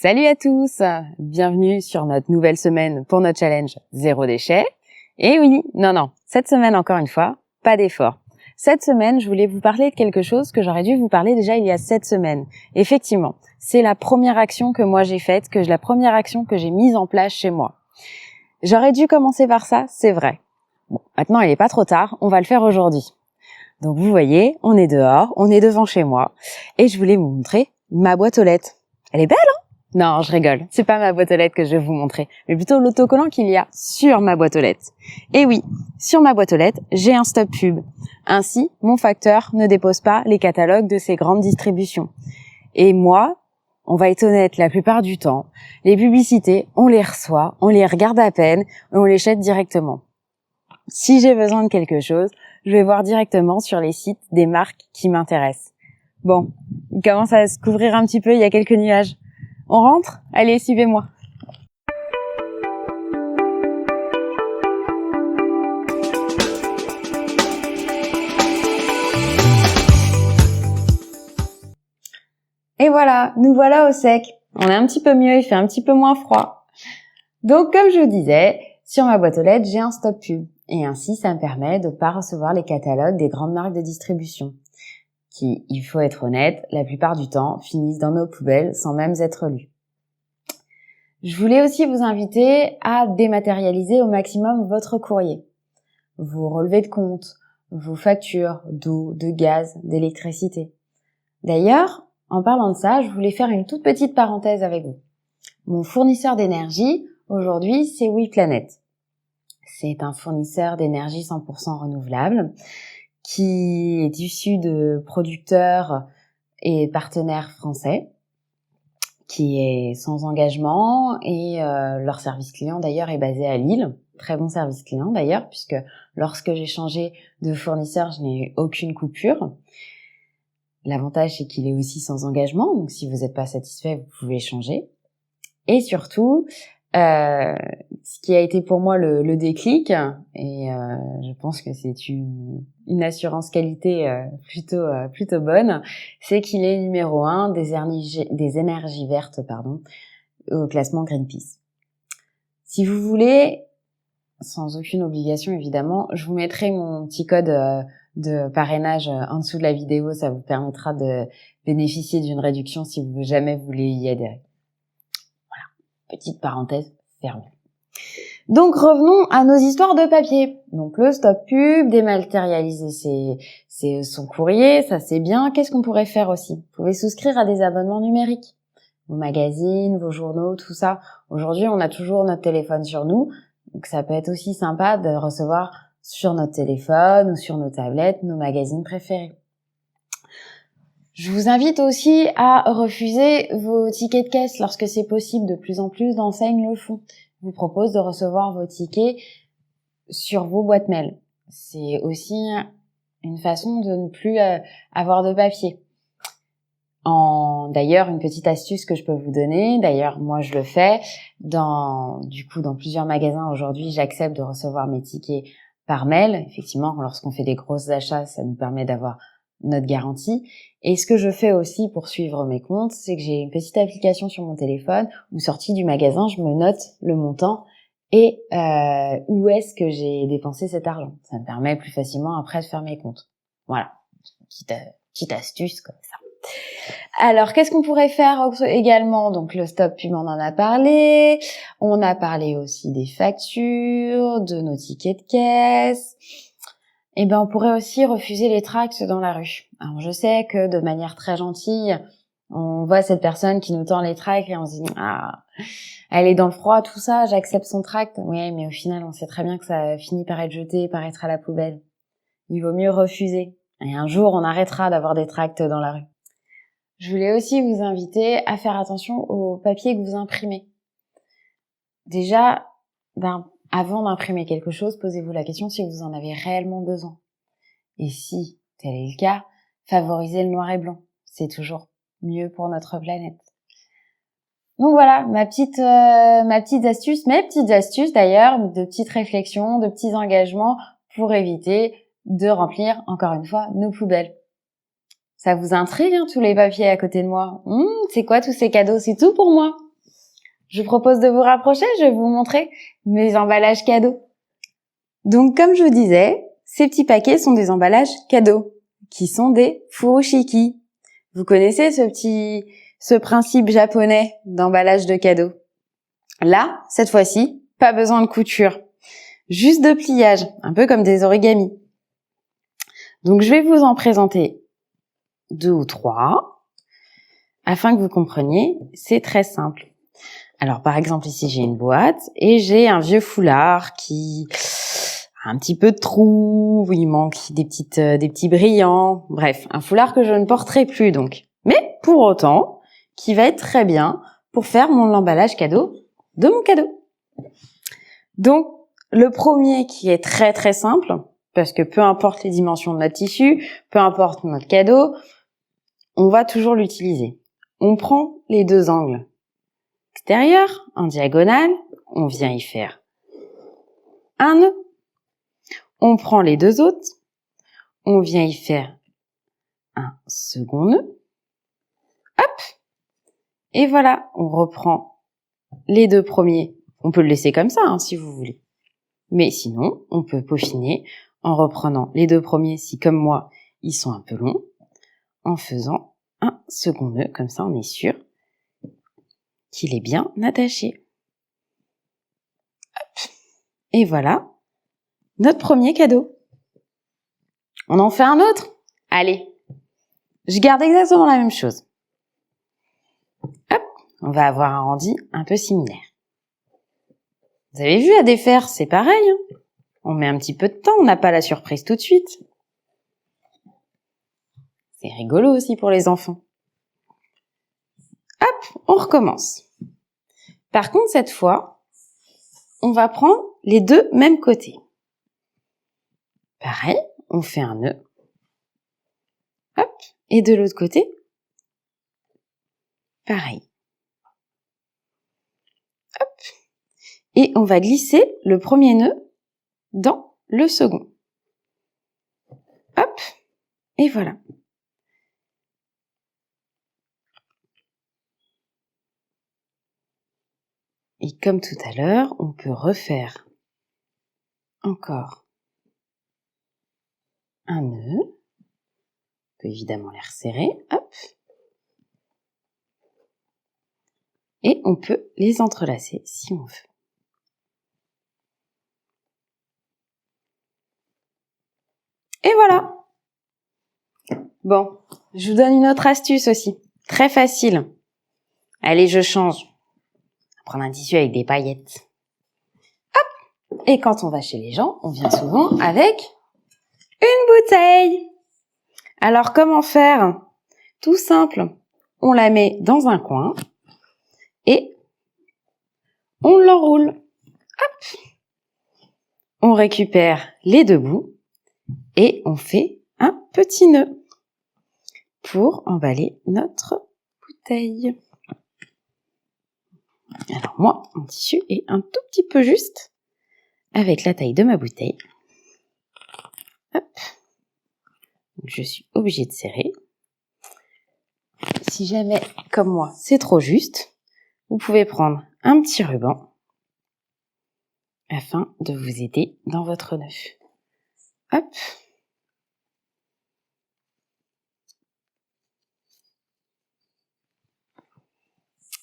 Salut à tous, bienvenue sur notre nouvelle semaine pour notre challenge zéro déchet. Et oui, non, cette semaine encore une fois, pas d'effort. Cette semaine, je voulais vous parler de quelque chose que j'aurais dû vous parler déjà il y a 7 semaines. Effectivement, c'est la première action que moi j'ai faite, la première action que j'ai mise en place chez moi. J'aurais dû commencer par ça, c'est vrai. Bon, maintenant il n'est pas trop tard, on va le faire aujourd'hui. Donc vous voyez, on est dehors, on est devant chez moi, et je voulais vous montrer ma boîte aux lettres. Elle est belle, hein? Non, je rigole. C'est pas ma boîte aux lettres que je vais vous montrer, mais plutôt l'autocollant qu'il y a sur ma boîte aux lettres. Et oui, sur ma boîte aux lettres, j'ai un stop pub. Ainsi, mon facteur ne dépose pas les catalogues de ces grandes distributions. Et moi, on va être honnête, la plupart du temps, les publicités, on les reçoit, on les regarde à peine, et on les jette directement. Si j'ai besoin de quelque chose, je vais voir directement sur les sites des marques qui m'intéressent. Bon, il commence à se couvrir un petit peu, il y a quelques nuages. On rentre? Allez, suivez-moi. Et voilà, nous voilà au sec. On est un petit peu mieux, il fait un petit peu moins froid. Donc, comme je vous disais, sur ma boîte aux lettres, j'ai un stop pub. Et ainsi, ça me permet de ne pas recevoir les catalogues des grandes marques de distribution, qui, il faut être honnête, la plupart du temps, finissent dans nos poubelles sans même être lus. Je voulais aussi vous inviter à dématérialiser au maximum votre courrier. Vos relevés de compte, vos factures d'eau, de gaz, d'électricité. D'ailleurs, en parlant de ça, je voulais faire une toute petite parenthèse avec vous. Mon fournisseur d'énergie, aujourd'hui, c'est WePlanet. C'est un fournisseur d'énergie 100% renouvelable qui est issu de producteurs et partenaires français, qui est sans engagement et leur service client d'ailleurs est basé à Lille. Très bon service client d'ailleurs, puisque lorsque j'ai changé de fournisseur, je n'ai eu aucune coupure. L'avantage, c'est qu'il est aussi sans engagement, donc si vous n'êtes pas satisfait, vous pouvez changer. Et surtout, ce qui a été pour moi le déclic, et je pense que c'est une assurance qualité plutôt bonne, c'est qu'il est numéro 1 des énergies vertes au classement Greenpeace. Si vous voulez, sans aucune obligation évidemment, je vous mettrai mon petit code de parrainage en dessous de la vidéo, ça vous permettra de bénéficier d'une réduction si vous jamais voulez y adhérer. Petite parenthèse fermée. Donc revenons à nos histoires de papier. Donc le stop pub, dématérialiser son courrier, ça c'est bien. Qu'est-ce qu'on pourrait faire aussi? Vous pouvez souscrire à des abonnements numériques. Vos magazines, vos journaux, tout ça. Aujourd'hui, on a toujours notre téléphone sur nous. Donc ça peut être aussi sympa de recevoir sur notre téléphone ou sur nos tablettes nos magazines préférés. Je vous invite aussi à refuser vos tickets de caisse lorsque c'est possible. De plus en plus d'enseignes le font. Je vous propose de recevoir vos tickets sur vos boîtes mail. C'est aussi une façon de ne plus avoir de papier. D'ailleurs, une petite astuce que je peux vous donner, d'ailleurs moi je le fais, dans plusieurs magasins aujourd'hui, j'accepte de recevoir mes tickets par mail. Effectivement, lorsqu'on fait des grosses achats, ça nous permet d'avoir notre garantie. Et ce que je fais aussi pour suivre mes comptes, c'est que j'ai une petite application sur mon téléphone où, sortie du magasin, je me note le montant et où est-ce que j'ai dépensé cet argent. Ça me permet plus facilement après de faire mes comptes. Voilà, petite astuce comme ça. Alors, qu'est-ce qu'on pourrait faire également? Donc, le stop pub, on en a parlé. On a parlé aussi des factures, de nos tickets de caisse. Eh ben, on pourrait aussi refuser les tracts dans la rue. Alors, je sais que de manière très gentille, on voit cette personne qui nous tend les tracts et on se dit « Ah, elle est dans le froid, tout ça, j'accepte son tract. » Oui, mais au final, on sait très bien que ça finit par être jeté, par être à la poubelle. Il vaut mieux refuser. Et un jour, on arrêtera d'avoir des tracts dans la rue. Je voulais aussi vous inviter à faire attention au papier que vous imprimez. Déjà, avant d'imprimer quelque chose, posez-vous la question si vous en avez réellement besoin. Et si tel est le cas, favorisez le noir et blanc. C'est toujours mieux pour notre planète. Donc voilà, mes petites astuces d'ailleurs, de petites réflexions, de petits engagements pour éviter de remplir, encore une fois, nos poubelles. Ça vous intrigue, tous les papiers à côté de moi? C'est quoi tous ces cadeaux? C'est tout pour moi. je vous propose de vous rapprocher, je vais vous montrer mes emballages cadeaux. Donc, comme je vous disais, ces petits paquets sont des emballages cadeaux, qui sont des furoshiki. Vous connaissez ce principe japonais d'emballage de cadeaux. Là, cette fois-ci, pas besoin de couture, juste de pliage, un peu comme des origamis. Donc, je vais vous en présenter 2 ou 3, afin que vous compreniez, c'est très simple. Alors, par exemple, ici, j'ai une boîte et j'ai un vieux foulard qui a un petit peu de trous, où il manque des petits brillants. Bref, un foulard que je ne porterai plus, donc. Mais, pour autant, qui va être très bien pour faire mon emballage cadeau de mon cadeau. Donc, le premier qui est très très simple, parce que peu importe les dimensions de notre tissu, peu importe notre cadeau, on va toujours l'utiliser. On prend les 2 angles extérieurs, en diagonale, on vient y faire un nœud. On prend les 2 autres, on vient y faire un second nœud. Hop! Et voilà, on reprend les 2 premiers. On peut le laisser comme ça, si vous voulez. Mais sinon, on peut peaufiner en reprenant les 2 premiers, si comme moi, ils sont un peu longs, en faisant un second nœud, comme ça on est sûr qu'il est bien attaché. Hop. Et voilà, notre premier cadeau. On en fait un autre? Allez, je garde exactement la même chose. Hop, on va avoir un rendu un peu similaire. Vous avez vu à défaire, c'est pareil. On met un petit peu de temps, on n'a pas la surprise tout de suite. C'est rigolo aussi pour les enfants. Hop, on recommence. Par contre, cette fois, on va prendre les 2 mêmes côtés. Pareil, on fait un nœud. Hop, et de l'autre côté, pareil. Hop, et on va glisser le premier nœud dans le second. Hop, et voilà. Et comme tout à l'heure, on peut refaire encore un nœud. On peut évidemment les resserrer. Hop. Et on peut les entrelacer si on veut. Et voilà. Bon, je vous donne une autre astuce aussi. Très facile. Allez, je change. On va prendre un tissu avec des paillettes. Hop. Et quand on va chez les gens, on vient souvent avec une bouteille. Alors, comment faire? Tout simple. On la met dans un coin et on l'enroule. Hop. On récupère les 2 bouts et on fait un petit nœud pour emballer notre bouteille. Alors moi, mon tissu est un tout petit peu juste avec la taille de ma bouteille. Hop. Donc, je suis obligée de serrer. Si jamais, comme moi, c'est trop juste, vous pouvez prendre un petit ruban afin de vous aider dans votre nœud. Hop.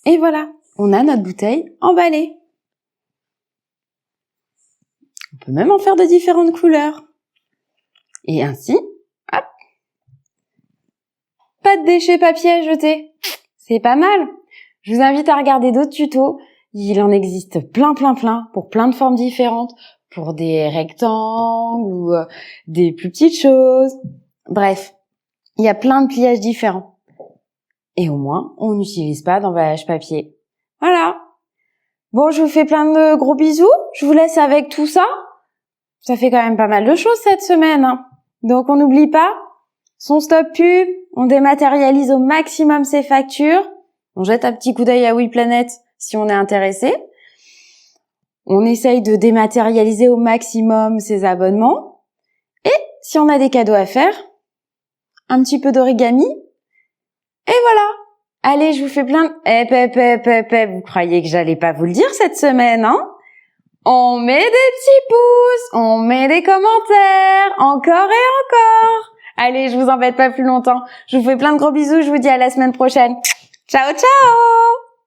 Et voilà, on a notre bouteille emballée. On peut même en faire de différentes couleurs. Et ainsi, hop, pas de déchets papier à jeter. C'est pas mal. Je vous invite à regarder d'autres tutos. Il en existe plein pour plein de formes différentes, pour des rectangles ou des plus petites choses. Bref, il y a plein de pliages différents. Et au moins, on n'utilise pas d'emballage papier. Voilà. Bon, je vous fais plein de gros bisous. Je vous laisse avec tout ça. Ça fait quand même pas mal de choses cette semaine. Donc, on n'oublie pas son stop pub. On dématérialise au maximum ses factures. On jette un petit coup d'œil à WePlanet si on est intéressé. On essaye de dématérialiser au maximum ses abonnements. Et si on a des cadeaux à faire, un petit peu d'origami. Et voilà. Allez, je vous fais plein de... vous croyez que j'allais pas vous le dire cette semaine, hein? On met des petits pouces, on met des commentaires, encore et encore. Allez, je vous embête pas plus longtemps. Je vous fais plein de gros bisous, je vous dis à la semaine prochaine. Ciao, ciao!